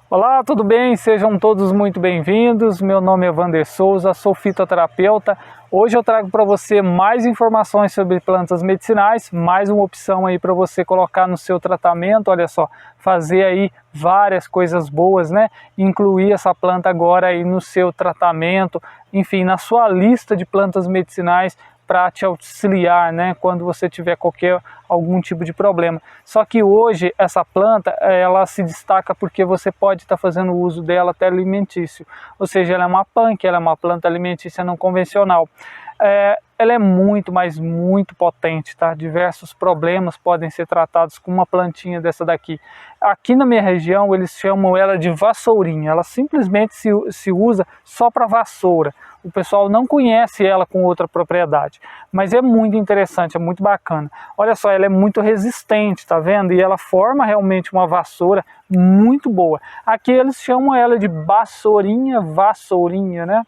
Olá, tudo bem? Sejam todos muito bem-vindos. Meu nome é Wander Souza, sou fitoterapeuta. Hoje eu trago para você mais informações sobre plantas medicinais, mais uma opção aí para você colocar no seu tratamento. Olha só, fazer aí várias coisas boas, né? Incluir essa planta agora aí no seu tratamento, enfim, na sua lista de plantas medicinais para te auxiliar, né, quando você tiver algum tipo de problema. Só que hoje essa planta, ela se destaca porque você pode estar fazendo uso dela até alimentício, ou seja, ela é uma punk, ela é uma planta alimentícia não convencional. Ela é muito, mas muito potente, tá? Diversos problemas podem ser tratados com uma plantinha dessa daqui. Aqui na minha região eles chamam ela de vassourinha, ela simplesmente se usa só para vassoura. O pessoal não conhece ela com outra propriedade, mas é muito interessante, é muito bacana. Olha só, ela é muito resistente, tá vendo? E ela forma realmente uma vassoura muito boa. Aqui eles chamam ela de vassourinha, né?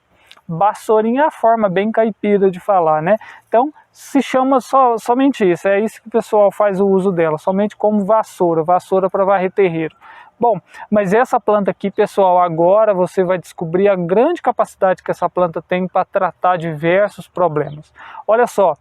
Vassourinha é a forma bem caipira de falar, né? Então se chama somente isso, é isso que o pessoal faz o uso dela, somente como vassoura para varrer terreiro. Bom, mas essa planta aqui, pessoal, agora você vai descobrir a grande capacidade que essa planta tem para tratar diversos problemas. Olha só,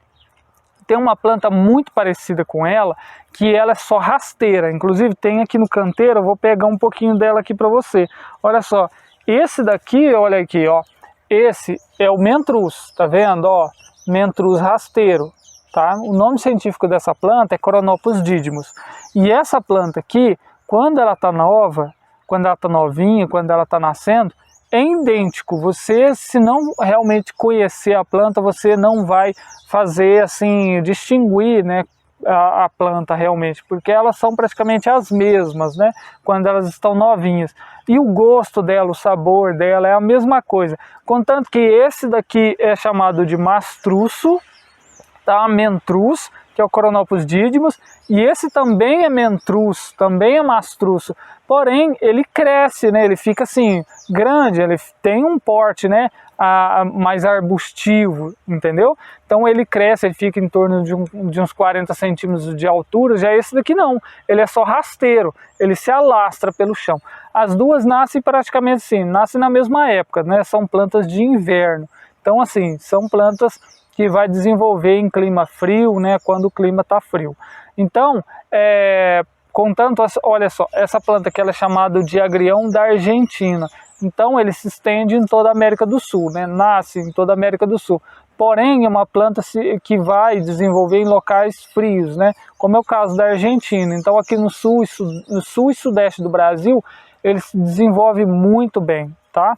tem uma planta muito parecida com ela, que ela é só rasteira, inclusive tem aqui no canteiro, eu vou pegar um pouquinho dela aqui para você. Olha só, esse daqui, olha aqui, ó. Esse é o Mentruz, tá vendo? Ó, Mentruz rasteiro, tá? O nome científico dessa planta é Coronopus didymus. E essa planta aqui, quando ela tá nova, quando ela tá novinha, quando ela tá nascendo, é idêntico. Você, se não realmente conhecer a planta, você não vai fazer assim, distinguir, né, a planta realmente, porque elas são praticamente as mesmas, né, quando elas estão novinhas. E o gosto dela, o sabor dela é a mesma coisa. Contanto que esse daqui é chamado de mastruço, tá? Mentruz, que é o Coronopus didymus, e esse também é mentruz, também é mastruço, porém ele cresce, né? Ele fica assim, grande, ele tem um porte, né, mais arbustivo, entendeu? Então ele cresce, ele fica em torno de uns 40 centímetros de altura. Já esse daqui não, ele é só rasteiro, ele se alastra pelo chão. As duas nascem praticamente assim, nascem na mesma época, né? São plantas de inverno, então assim, são plantas que vai desenvolver em clima frio, né, quando o clima está frio. Então, contanto, olha só, essa planta que ela é chamada de agrião da Argentina. Então ele se estende em toda a América do Sul, né, nasce em toda a América do Sul. Porém, é uma planta que vai desenvolver em locais frios, né, como é o caso da Argentina. Então aqui no sul e sudeste do Brasil, ele se desenvolve muito bem, tá?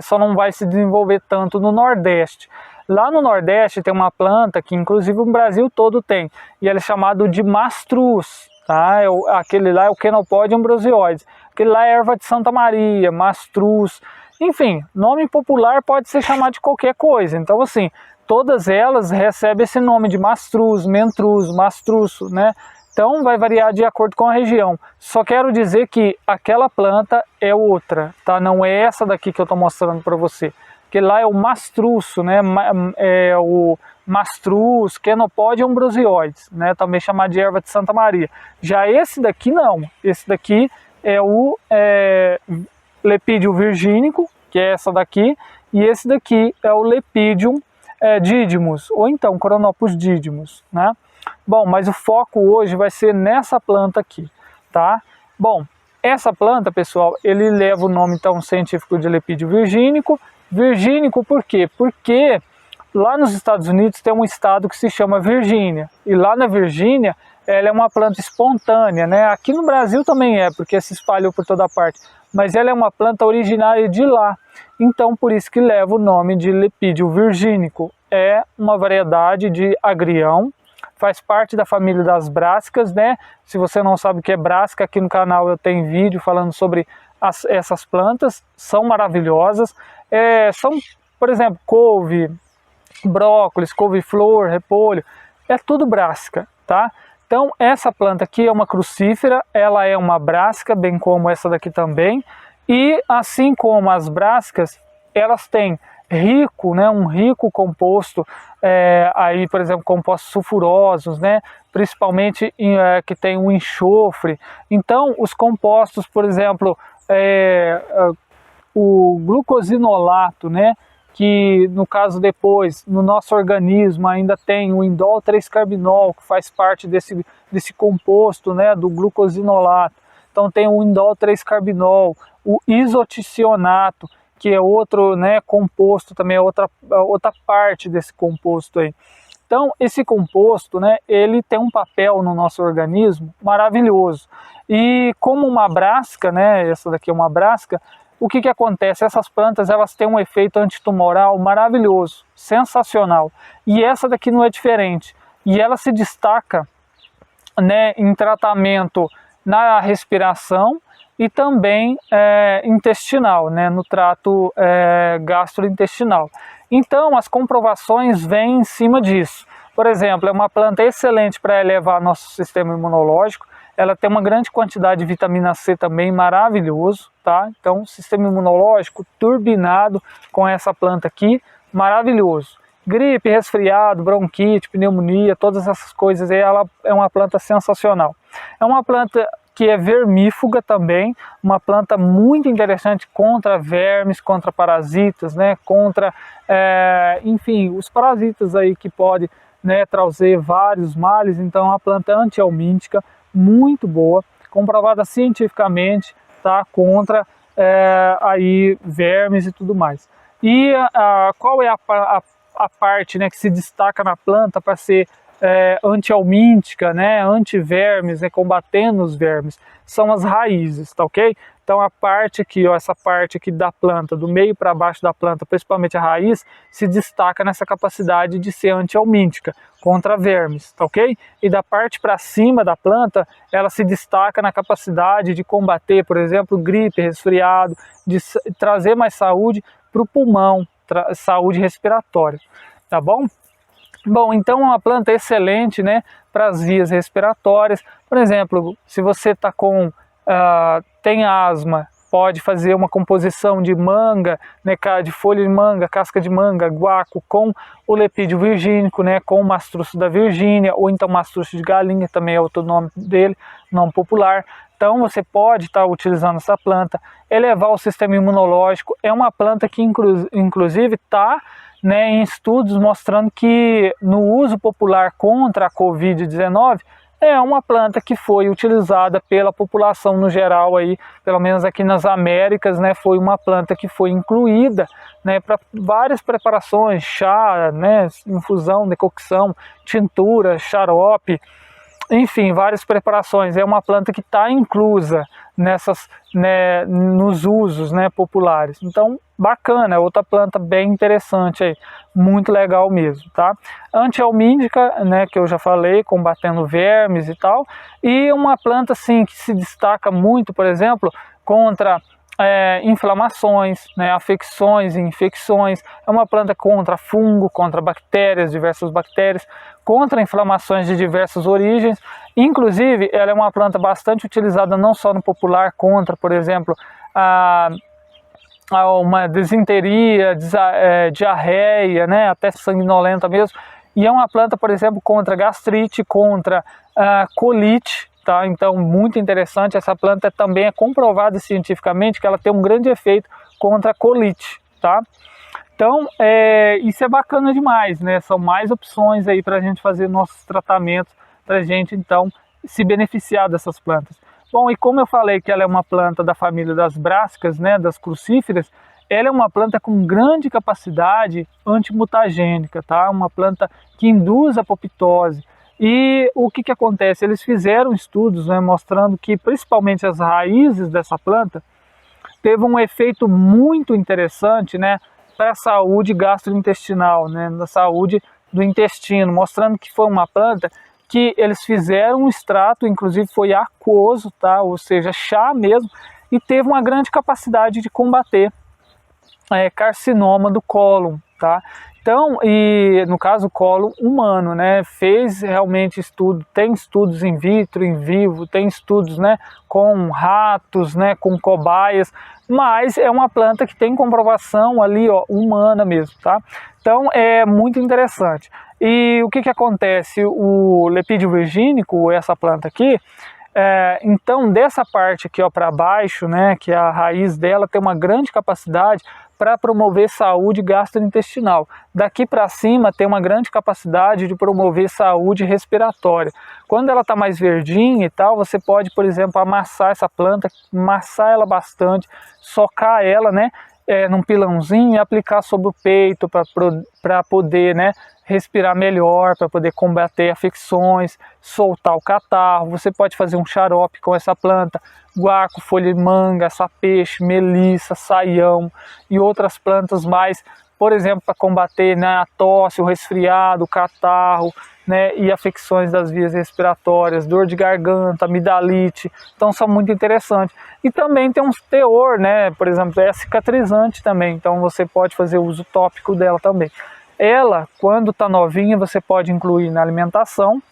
Só não vai se desenvolver tanto no Nordeste. Lá no Nordeste tem uma planta que inclusive o Brasil todo tem, e ele é chamado de mastruz, tá? Aquele lá é o Chenopodium ambrosiоides, aquele lá é erva de Santa Maria, mastruz, enfim, nome popular pode ser chamado de qualquer coisa. Então assim, todas elas recebem esse nome de mastruz, mentruz, mastruço, né? Então vai variar de acordo com a região. Só quero dizer que aquela planta é outra, tá? Não é essa daqui que eu estou mostrando para você. Que lá é o mastruço, né? É o mastruz, Chenopodium ambrosiоides, né? Também chamado de erva de Santa Maria. Já esse daqui não. Esse daqui é o Lepidium virgínico, que é essa daqui, e esse daqui é o Lepidium didymus, ou então Coronopus didymus, né? Bom, mas o foco hoje vai ser nessa planta aqui, tá? Bom, essa planta, pessoal, ele leva o nome então científico de Lepidium virgínico. Virgínico por quê? Porque lá nos Estados Unidos tem um estado que se chama Virgínia, e lá na Virgínia ela é uma planta espontânea, né? Aqui no Brasil também é, porque se espalhou por toda parte, mas ela é uma planta originária de lá, então por isso que leva o nome de Lepidium virgínico. É uma variedade de agrião, faz parte da família das brássicas, né? Se você não sabe o que é brássica, aqui no canal eu tenho vídeo falando sobre essas plantas, são maravilhosas. São, por exemplo, couve, brócolis, couve-flor, repolho, é tudo brássica, tá? Então essa planta aqui é uma crucífera, ela é uma brássica, bem como essa daqui também, e assim como as brássicas, elas têm rico, né, um rico composto, aí, por exemplo, compostos sulfurosos, né, principalmente que tem o enxofre. Então, os compostos, por exemplo, o glucosinolato, né, que no caso depois, no nosso organismo ainda tem o indol 3-carbinol, que faz parte desse composto, né, do glucosinolato. Então tem o indol 3-carbinol, o isoticionato, que é outro, né, composto também, é outra parte desse composto aí. Então esse composto, né, ele tem um papel no nosso organismo maravilhoso. E como uma brasca, né, essa daqui é uma brasca, o que acontece? Essas plantas, elas têm um efeito antitumoral maravilhoso, sensacional. E essa daqui não é diferente. E ela se destaca, né, em tratamento na respiração e também intestinal, né, no trato gastrointestinal. Então, as comprovações vêm em cima disso. Por exemplo, é uma planta excelente para elevar nosso sistema imunológico. Ela tem uma grande quantidade de vitamina C também, maravilhoso, tá? Então, sistema imunológico turbinado com essa planta aqui, maravilhoso. Gripe, resfriado, bronquite, pneumonia, todas essas coisas aí, ela é uma planta sensacional. É uma planta que é vermífuga também, uma planta muito interessante contra vermes, contra parasitas, né? Contra, enfim, os parasitas aí que podem, né, trazer vários males. Então, é uma planta antihelmíntica, muito boa, comprovada cientificamente, tá, contra aí vermes e tudo mais. E qual é a parte, né, que se destaca na planta para ser antihelmíntica, né, antivermes, né, combatendo os vermes? São as raízes, tá ok? Então a parte aqui, ó, essa parte aqui da planta, do meio para baixo da planta, principalmente a raiz, se destaca nessa capacidade de ser antihelmíntica contra vermes, tá ok? E da parte para cima da planta, ela se destaca na capacidade de combater, por exemplo, gripe, resfriado, de trazer mais saúde para o pulmão, saúde respiratória, tá bom? Bom, então é uma planta excelente, né, para as vias respiratórias. Por exemplo, se você está tem asma, pode fazer uma composição de manga, né, de folha de manga, casca de manga, guaco, com o lepídio virgínico, né, com o mastruço da Virgínia, ou então mastruço de galinha, também é outro nome dele, nome popular. Então você pode estar utilizando essa planta, elevar o sistema imunológico. É uma planta que inclusive está, né, em estudos mostrando que no uso popular contra a Covid-19 é uma planta que foi utilizada pela população no geral aí, pelo menos aqui nas Américas, né, foi uma planta que foi incluída, né, para várias preparações, chá, né, infusão, decocção, tintura, xarope, enfim, várias preparações. É uma planta que está inclusa nessas, né, nos usos, né, populares. Então, bacana, é outra planta bem interessante aí, muito legal mesmo, tá? Antihelmíntica, né, que eu já falei, combatendo vermes e tal, e uma planta assim que se destaca muito, por exemplo, contra inflamações, né, afecções e infecções. É uma planta contra fungo, contra bactérias, diversas bactérias, contra inflamações de diversas origens. Inclusive, ela é uma planta bastante utilizada não só no popular contra, por exemplo, uma desinteria, diarreia, né, até sanguinolenta mesmo. E é uma planta, por exemplo, contra gastrite, contra colite. Tá? Então, muito interessante, essa planta também é comprovada cientificamente que ela tem um grande efeito contra a colite, tá? Então, isso é bacana demais, né? São mais opções aí para a gente fazer nossos tratamentos, para a gente, então, se beneficiar dessas plantas. Bom, e como eu falei que ela é uma planta da família das brásicas, né, das crucíferas, ela é uma planta com grande capacidade antimutagênica, tá? Uma planta que induz a apoptose. E o que acontece? Eles fizeram estudos, né, mostrando que principalmente as raízes dessa planta teve um efeito muito interessante, né, para a saúde gastrointestinal, né, na saúde do intestino, mostrando que foi uma planta que eles fizeram um extrato, inclusive foi aquoso, tá, ou seja, chá mesmo, e teve uma grande capacidade de combater carcinoma do cólon, tá? Então, e no caso colo humano, né, fez realmente estudo, tem estudos in vitro, in vivo, tem estudos, né, com ratos, né, com cobaias, mas é uma planta que tem comprovação ali, ó, humana mesmo, tá? Então é muito interessante. E o que que acontece? O lepídio virgínico, essa planta aqui, então dessa parte aqui para baixo, né, que a raiz dela tem uma grande capacidade para promover saúde gastrointestinal. Daqui para cima tem uma grande capacidade de promover saúde respiratória. Quando ela está mais verdinha e tal, você pode, por exemplo, amassar essa planta, amassar ela bastante, socar ela, né, num pilãozinho e aplicar sobre o peito para poder, né, respirar melhor, para poder combater afecções, soltar o catarro. Você pode fazer um xarope com essa planta, guaco, folha de manga, sapeixe, melissa, saião e outras plantas mais, por exemplo, para combater, né, a tosse, o resfriado, o catarro, né, e afecções das vias respiratórias, dor de garganta, amidalite. Então são muito interessantes. E também tem um teor, né, por exemplo, é cicatrizante também, então você pode fazer uso tópico dela também. Ela, quando está novinha, você pode incluir na alimentação,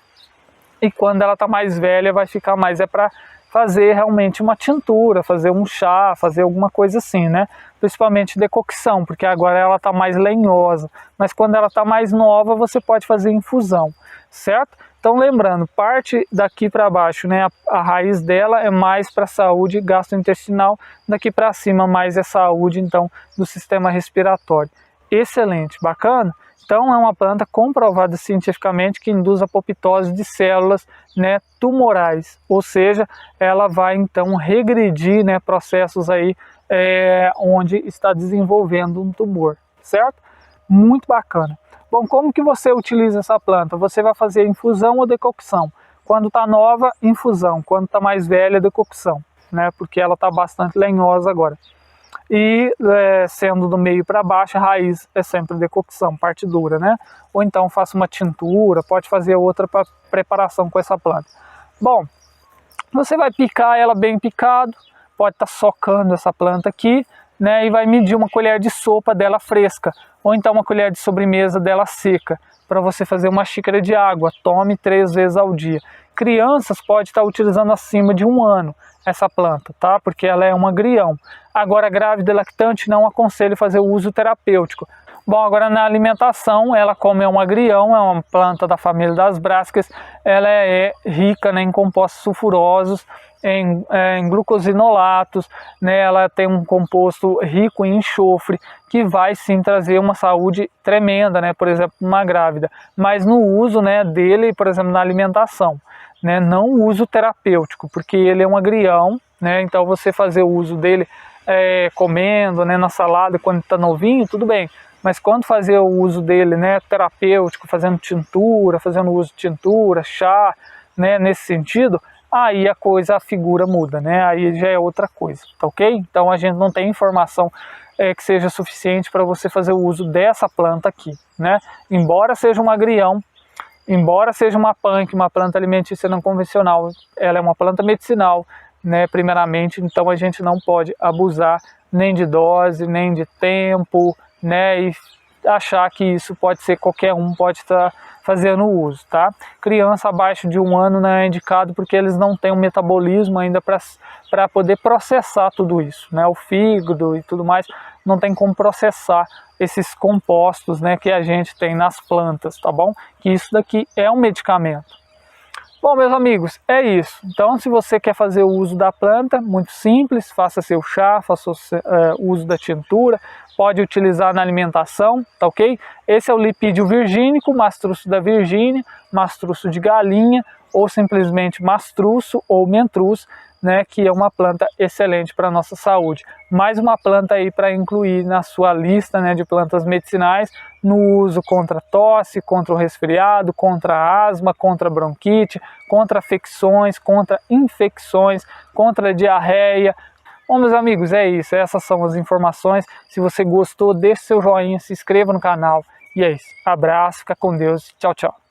e quando ela está mais velha vai ficar mais para fazer realmente uma tintura, fazer um chá, fazer alguma coisa assim, né? Principalmente decocção, porque agora ela está mais lenhosa, mas quando ela está mais nova você pode fazer infusão, certo? Então lembrando, parte daqui para baixo, né, a raiz dela é mais para saúde gastrointestinal, daqui para cima mais é saúde então do sistema respiratório. Excelente, bacana? Então é uma planta comprovada cientificamente que induz apoptose de células, né, tumorais, ou seja, ela vai então regredir, né, processos aí onde está desenvolvendo um tumor, certo? Muito bacana. Bom, como que você utiliza essa planta? Você vai fazer infusão ou decocção? Quando está nova, infusão. Quando está mais velha, decocção, né, porque ela está bastante lenhosa agora. E sendo do meio para baixo, a raiz é sempre decocção, parte dura, né? Ou então faça uma tintura, pode fazer outra preparação com essa planta. Bom, você vai picar ela bem picado, pode estar socando essa planta aqui, né? E vai medir uma colher de sopa dela fresca, ou então uma colher de sobremesa dela seca, para você fazer uma xícara de água. Tome 3 vezes ao dia. Crianças pode estar utilizando acima de 1 ano essa planta, tá? Porque ela é um agrião. Agora, grávida e lactante, não aconselho fazer o uso terapêutico. Bom, agora na alimentação, ela como é um agrião, é uma planta da família das brássicas, ela é rica, né, em compostos sulfurosos, em glucosinolatos, né, ela tem um composto rico em enxofre, que vai sim trazer uma saúde tremenda, né, por exemplo, uma grávida, mas no uso, né, dele, por exemplo, na alimentação, né, não uso terapêutico, porque ele é um agrião, né, então você fazer o uso dele comendo, né, na salada quando está novinho, tudo bem, mas quando fazer o uso dele, né, terapêutico, fazendo tintura, fazendo uso de tintura, chá, né, nesse sentido, aí a figura muda, né, aí já é outra coisa, tá ok? Então a gente não tem informação que seja suficiente para você fazer o uso dessa planta aqui, né, embora seja um agrião, embora seja uma punk, uma planta alimentícia não convencional, ela é uma planta medicinal, né, primeiramente, então a gente não pode abusar nem de dose, nem de tempo, né, e achar que isso pode ser qualquer um pode estar fazendo uso, tá? Criança abaixo de 1 ano não é indicado porque eles não têm um metabolismo ainda para poder processar tudo isso, né? O fígado e tudo mais não tem como processar esses compostos, né, que a gente tem nas plantas, tá bom? Que isso daqui é um medicamento. Bom, meus amigos, é isso. Então, se você quer fazer o uso da planta, muito simples, faça seu chá, faça o uso da tintura, pode utilizar na alimentação, tá ok? Esse é o lipídio virgínico, mastruço da Virgínia, mastruço de galinha, ou simplesmente mastruço ou mentruz, né, que é uma planta excelente para a nossa saúde. Mais uma planta aí para incluir na sua lista, né, de plantas medicinais no uso contra tosse, contra o resfriado, contra a asma, contra a bronquite, contra afecções, contra infecções, contra a diarreia. Bom, meus amigos, é isso. Essas são as informações. Se você gostou, deixe seu joinha, se inscreva no canal. E é isso. Abraço, fica com Deus. Tchau, tchau.